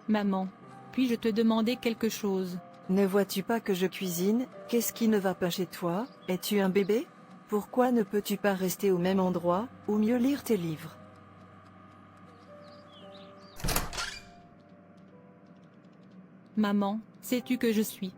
Maman, puis-je te demander quelque chose? Ne vois-tu pas que je cuisine? Qu'est-ce qui ne va pas chez toi? Es-tu un bébé? Pourquoi ne peux-tu pas rester au même endroit, ou mieux lire tes livres? Maman, sais-tu que je suis?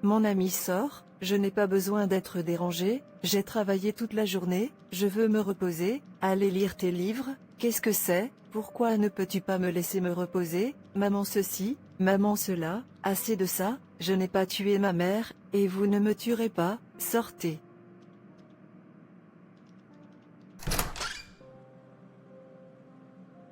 Mon ami sort, je n'ai pas besoin d'être dérangé, j'ai travaillé toute la journée, je veux me reposer, aller lire tes livres, qu'est-ce que c'est? Pourquoi ne peux-tu pas me laisser me reposer? Maman ceci, maman cela, assez de ça, je n'ai pas tué ma mère, et vous ne me tuerez pas, sortez.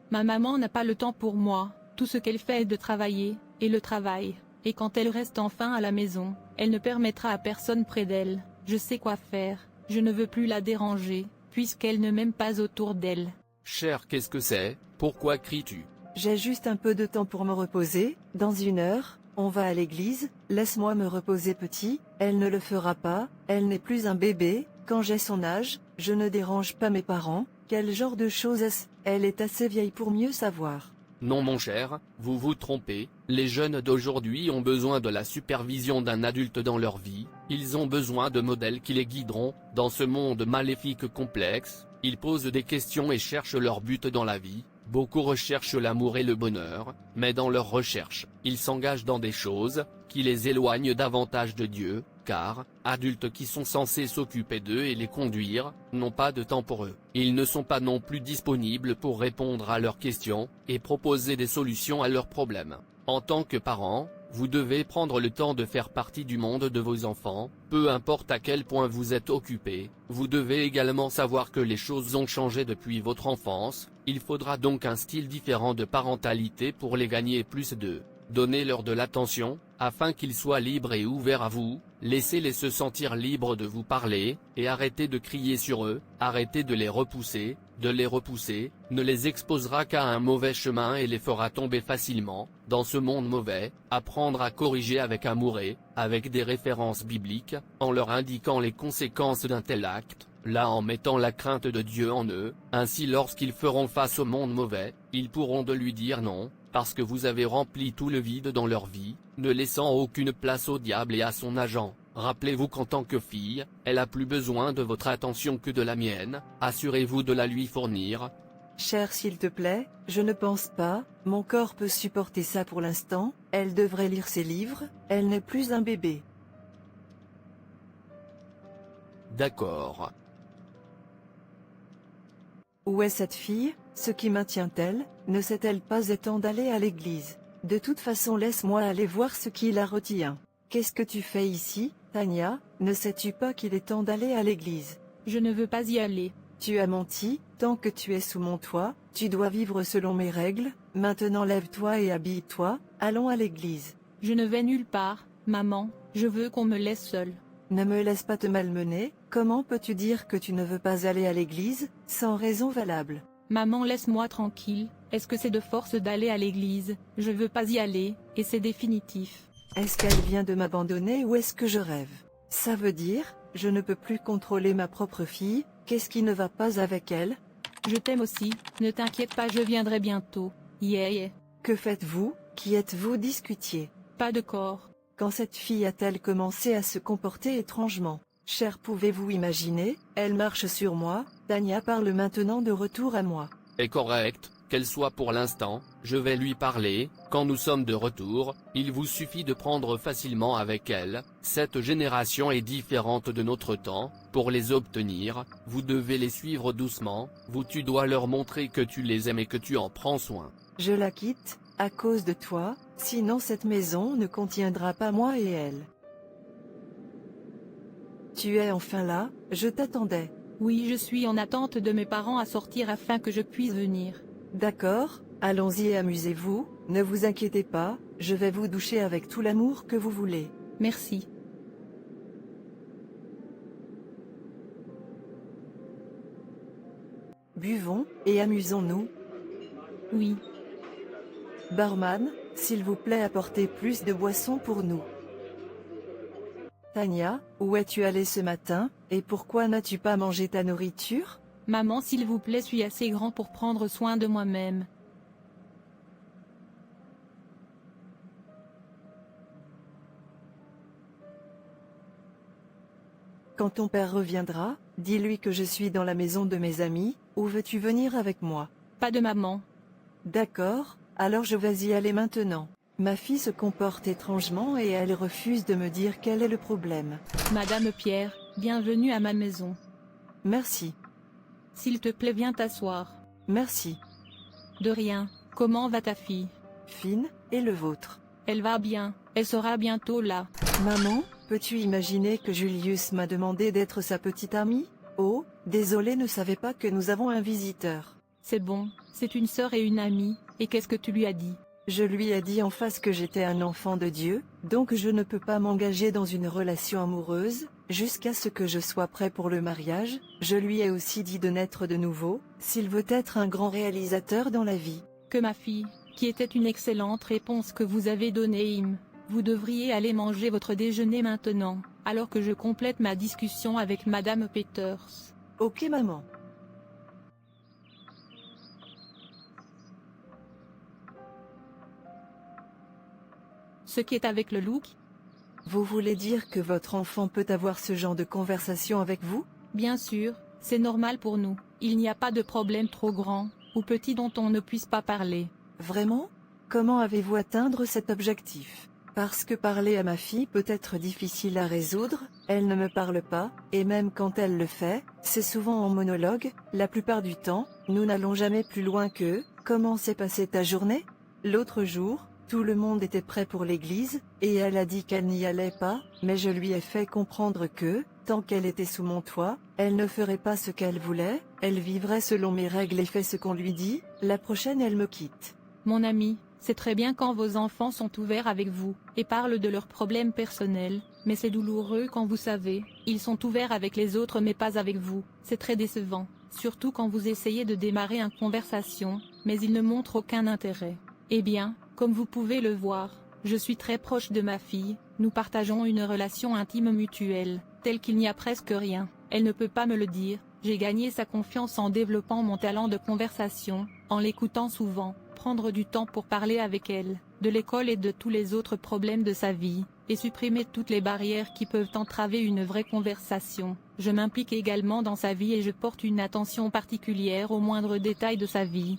Ma maman n'a pas le temps pour moi, tout ce qu'elle fait est de travailler, et le travail, et quand elle reste enfin à la maison, elle ne permettra à personne près d'elle, je sais quoi faire, je ne veux plus la déranger, puisqu'elle ne m'aime pas autour d'elle. Cher, qu'est-ce que c'est? Pourquoi cries-tu? J'ai juste un peu de temps pour me reposer, dans 1 heure, on va à l'église, laisse-moi me reposer petit, elle ne le fera pas, elle n'est plus un bébé, quand j'ai son âge, je ne dérange pas mes parents, quel genre de chose est-ce? Elle est assez vieille pour mieux savoir. Non mon cher, vous vous trompez, les jeunes d'aujourd'hui ont besoin de la supervision d'un adulte dans leur vie, ils ont besoin de modèles qui les guideront, dans ce monde maléfique complexe, ils posent des questions et cherchent leur but dans la vie, beaucoup recherchent l'amour et le bonheur, mais dans leur recherche, ils s'engagent dans des choses, qui les éloignent davantage de Dieu, car, adultes qui sont censés s'occuper d'eux et les conduire, n'ont pas de temps pour eux. Ils ne sont pas non plus disponibles pour répondre à leurs questions, et proposer des solutions à leurs problèmes. En tant que parents, vous devez prendre le temps de faire partie du monde de vos enfants, peu importe à quel point vous êtes occupés, vous devez également savoir que les choses ont changé depuis votre enfance, il faudra donc un style différent de parentalité pour les gagner plus d'eux. Donnez-leur de l'attention, afin qu'ils soient libres et ouverts à vous, laissez-les se sentir libres de vous parler, et arrêtez de crier sur eux, arrêtez de les repousser, ne les exposera qu'à un mauvais chemin et les fera tomber facilement, dans ce monde mauvais, apprendre à corriger avec amour et, avec des références bibliques, en leur indiquant les conséquences d'un tel acte, là en mettant la crainte de Dieu en eux, ainsi lorsqu'ils feront face au monde mauvais, ils pourront de lui dire non, parce que vous avez rempli tout le vide dans leur vie, ne laissant aucune place au diable et à son agent. Rappelez-vous qu'en tant que fille, elle a plus besoin de votre attention que de la mienne, assurez-vous de la lui fournir. Cher s'il te plaît, je ne pense pas, mon corps peut supporter ça pour l'instant, elle devrait lire ses livres, elle n'est plus un bébé. D'accord. Où est cette fille? Ce qui maintient-elle? Ne sait-elle pas étant d'aller à l'église? De toute façon laisse-moi aller voir ce qui la retient. Qu'est-ce que tu fais ici, Tania? Ne sais-tu pas qu'il est temps d'aller à l'église? Je ne veux pas y aller. Tu as menti, tant que tu es sous mon toit, tu dois vivre selon mes règles, maintenant lève-toi et habille-toi, allons à l'église. Je ne vais nulle part, maman, je veux qu'on me laisse seule. Ne me laisse pas te malmener, comment peux-tu dire que tu ne veux pas aller à l'église, sans raison valable? Maman laisse-moi tranquille, est-ce que c'est de force d'aller à l'église? Je veux pas y aller, et c'est définitif. Est-ce qu'elle vient de m'abandonner ou est-ce que je rêve? Ça veut dire, je ne peux plus contrôler ma propre fille, qu'est-ce qui ne va pas avec elle? Je t'aime aussi, ne t'inquiète pas, je viendrai bientôt. Yeah. Que faites-vous? Qui êtes-vous? Discutiez. Pas de corps. Quand cette fille a-t-elle commencé à se comporter étrangement? Cher, pouvez-vous imaginer? Elle marche sur moi, Tania parle maintenant de retour à moi. Est correct, qu'elle soit pour l'instant, je vais lui parler, quand nous sommes de retour, il vous suffit de prendre facilement avec elle, cette génération est différente de notre temps, pour les obtenir, vous devez les suivre doucement, tu dois leur montrer que tu les aimes et que tu en prends soin. Je la quitte, à cause de toi, sinon cette maison ne contiendra pas moi et elle. Tu es enfin là, je t'attendais. Oui, je suis en attente de mes parents à sortir afin que je puisse venir. D'accord, allons-y et amusez-vous, ne vous inquiétez pas, je vais vous doucher avec tout l'amour que vous voulez. Merci. Buvons, et amusons-nous. Oui. Barman, s'il vous plaît apportez plus de boissons pour nous. Tania, où es-tu allée ce matin, et pourquoi n'as-tu pas mangé ta nourriture? Maman s'il vous plaît, suis assez grand pour prendre soin de moi-même. Quand ton père reviendra, dis-lui que je suis dans la maison de mes amis, ou veux-tu venir avec moi? Pas de maman. D'accord, alors je vais y aller maintenant. Ma fille se comporte étrangement et elle refuse de me dire quel est le problème. Madame Pierre, bienvenue à ma maison. Merci. S'il te plaît, viens t'asseoir. Merci. De rien. Comment va ta fille? Fine, et le vôtre? Elle va bien, elle sera bientôt là. Maman, peux-tu imaginer que Julius m'a demandé d'être sa petite amie? Oh, désolé, ne savais pas que nous avons un visiteur. C'est bon, c'est une sœur et une amie, et qu'est-ce que tu lui as dit? Je lui ai dit en face que j'étais un enfant de Dieu, donc je ne peux pas m'engager dans une relation amoureuse, jusqu'à ce que je sois prêt pour le mariage. Je lui ai aussi dit de naître de nouveau, s'il veut être un grand réalisateur dans la vie. Que ma fille, qui était une excellente réponse que vous avez donnée Im. Vous devriez aller manger votre déjeuner maintenant, alors que je complète ma discussion avec Madame Peters. Ok maman. Ce qui est avec le look? Vous voulez dire que votre enfant peut avoir ce genre de conversation avec vous? Bien sûr, c'est normal pour nous. Il n'y a pas de problème trop grand, ou petit dont on ne puisse pas parler. Vraiment? Comment avez-vous atteindre cet objectif? Parce que parler à ma fille peut être difficile à résoudre, elle ne me parle pas, et même quand elle le fait, c'est souvent en monologue. La plupart du temps, nous n'allons jamais plus loin que « Comment s'est passée ta journée ?» L'autre jour, tout le monde était prêt pour l'église, et elle a dit qu'elle n'y allait pas, mais je lui ai fait comprendre que, tant qu'elle était sous mon toit, elle ne ferait pas ce qu'elle voulait, elle vivrait selon mes règles et fait ce qu'on lui dit. La prochaine elle me quitte. Mon ami, c'est très bien quand vos enfants sont ouverts avec vous, et parlent de leurs problèmes personnels, mais c'est douloureux quand vous savez, ils sont ouverts avec les autres mais pas avec vous. C'est très décevant, surtout quand vous essayez de démarrer une conversation, mais ils ne montrent aucun intérêt. Eh bien, comme vous pouvez le voir, je suis très proche de ma fille, nous partageons une relation intime mutuelle, telle qu'il n'y a presque rien. Elle ne peut pas me le dire, j'ai gagné sa confiance en développant mon talent de conversation, en l'écoutant souvent, prendre du temps pour parler avec elle, de l'école et de tous les autres problèmes de sa vie, et supprimer toutes les barrières qui peuvent entraver une vraie conversation. Je m'implique également dans sa vie et je porte une attention particulière aux moindres détails de sa vie.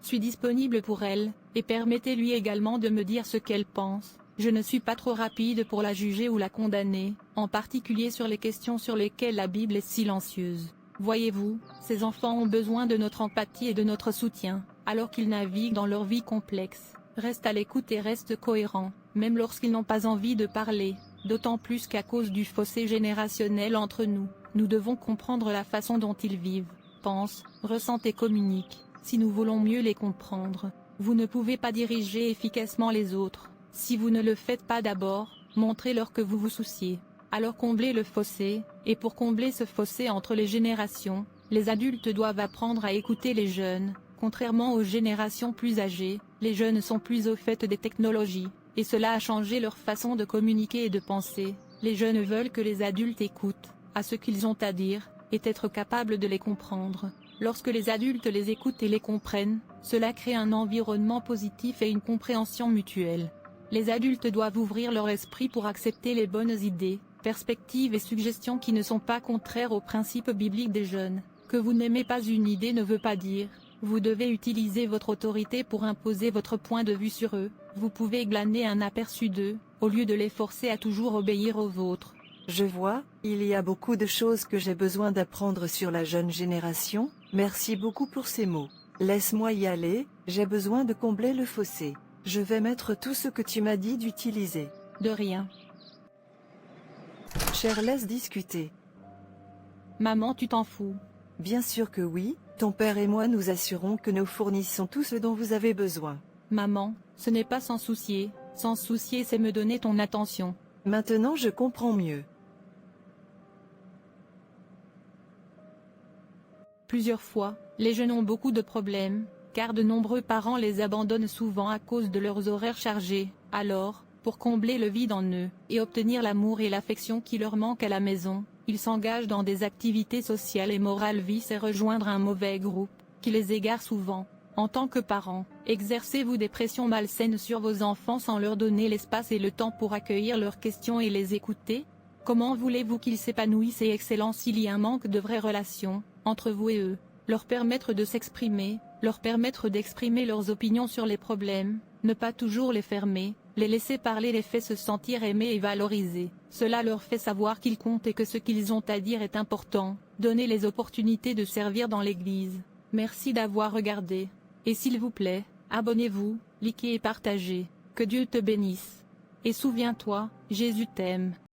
Je suis disponible pour elle, et permettez-lui également de me dire ce qu'elle pense. Je ne suis pas trop rapide pour la juger ou la condamner, en particulier sur les questions sur lesquelles la Bible est silencieuse. Voyez-vous, ces enfants ont besoin de notre empathie et de notre soutien, alors qu'ils naviguent dans leur vie complexe. Reste à l'écoute et reste cohérent, même lorsqu'ils n'ont pas envie de parler, d'autant plus qu'à cause du fossé générationnel entre nous, nous devons comprendre la façon dont ils vivent, pensent, ressentent et communiquent. Si nous voulons mieux les comprendre, vous ne pouvez pas diriger efficacement les autres. Si vous ne le faites pas d'abord, montrez-leur que vous vous souciez. Alors comblez le fossé, et pour combler ce fossé entre les générations, les adultes doivent apprendre à écouter les jeunes. Contrairement aux générations plus âgées, les jeunes sont plus au fait des technologies, et cela a changé leur façon de communiquer et de penser. Les jeunes veulent que les adultes écoutent à ce qu'ils ont à dire, et être capables de les comprendre. Lorsque les adultes les écoutent et les comprennent, cela crée un environnement positif et une compréhension mutuelle. Les adultes doivent ouvrir leur esprit pour accepter les bonnes idées, perspectives et suggestions qui ne sont pas contraires aux principes bibliques des jeunes. Que vous n'aimez pas une idée ne veut pas dire, vous devez utiliser votre autorité pour imposer votre point de vue sur eux. Vous pouvez glaner un aperçu d'eux, au lieu de les forcer à toujours obéir aux vôtres. Je vois, il y a beaucoup de choses que j'ai besoin d'apprendre sur la jeune génération. Merci beaucoup pour ces mots. Laisse-moi y aller, j'ai besoin de combler le fossé. Je vais mettre tout ce que tu m'as dit d'utiliser. De rien. Cher, laisse discuter. Maman, tu t'en fous. Bien sûr que oui, ton père et moi nous assurons que nous fournissons tout ce dont vous avez besoin. Maman, ce n'est pas s'en soucier. S'en soucier, c'est me donner ton attention. Maintenant je comprends mieux. Plusieurs fois, les jeunes ont beaucoup de problèmes, car de nombreux parents les abandonnent souvent à cause de leurs horaires chargés. Alors, pour combler le vide en eux, et obtenir l'amour et l'affection qui leur manquent à la maison, ils s'engagent dans des activités sociales et morales vices et rejoindre un mauvais groupe, qui les égare souvent. En tant que parents, exercez-vous des pressions malsaines sur vos enfants sans leur donner l'espace et le temps pour accueillir leurs questions et les écouter? Comment voulez-vous qu'ils s'épanouissent et excellent s'il y a un manque de vraies relations entre vous et eux? Leur permettre de s'exprimer, leur permettre d'exprimer leurs opinions sur les problèmes, ne pas toujours les fermer, les laisser parler les fait se sentir aimés et valorisés. Cela leur fait savoir qu'ils comptent et que ce qu'ils ont à dire est important. Donnez les opportunités de servir dans l'église. Merci d'avoir regardé. Et s'il vous plaît, abonnez-vous, likez et partagez. Que Dieu te bénisse. Et souviens-toi, Jésus t'aime.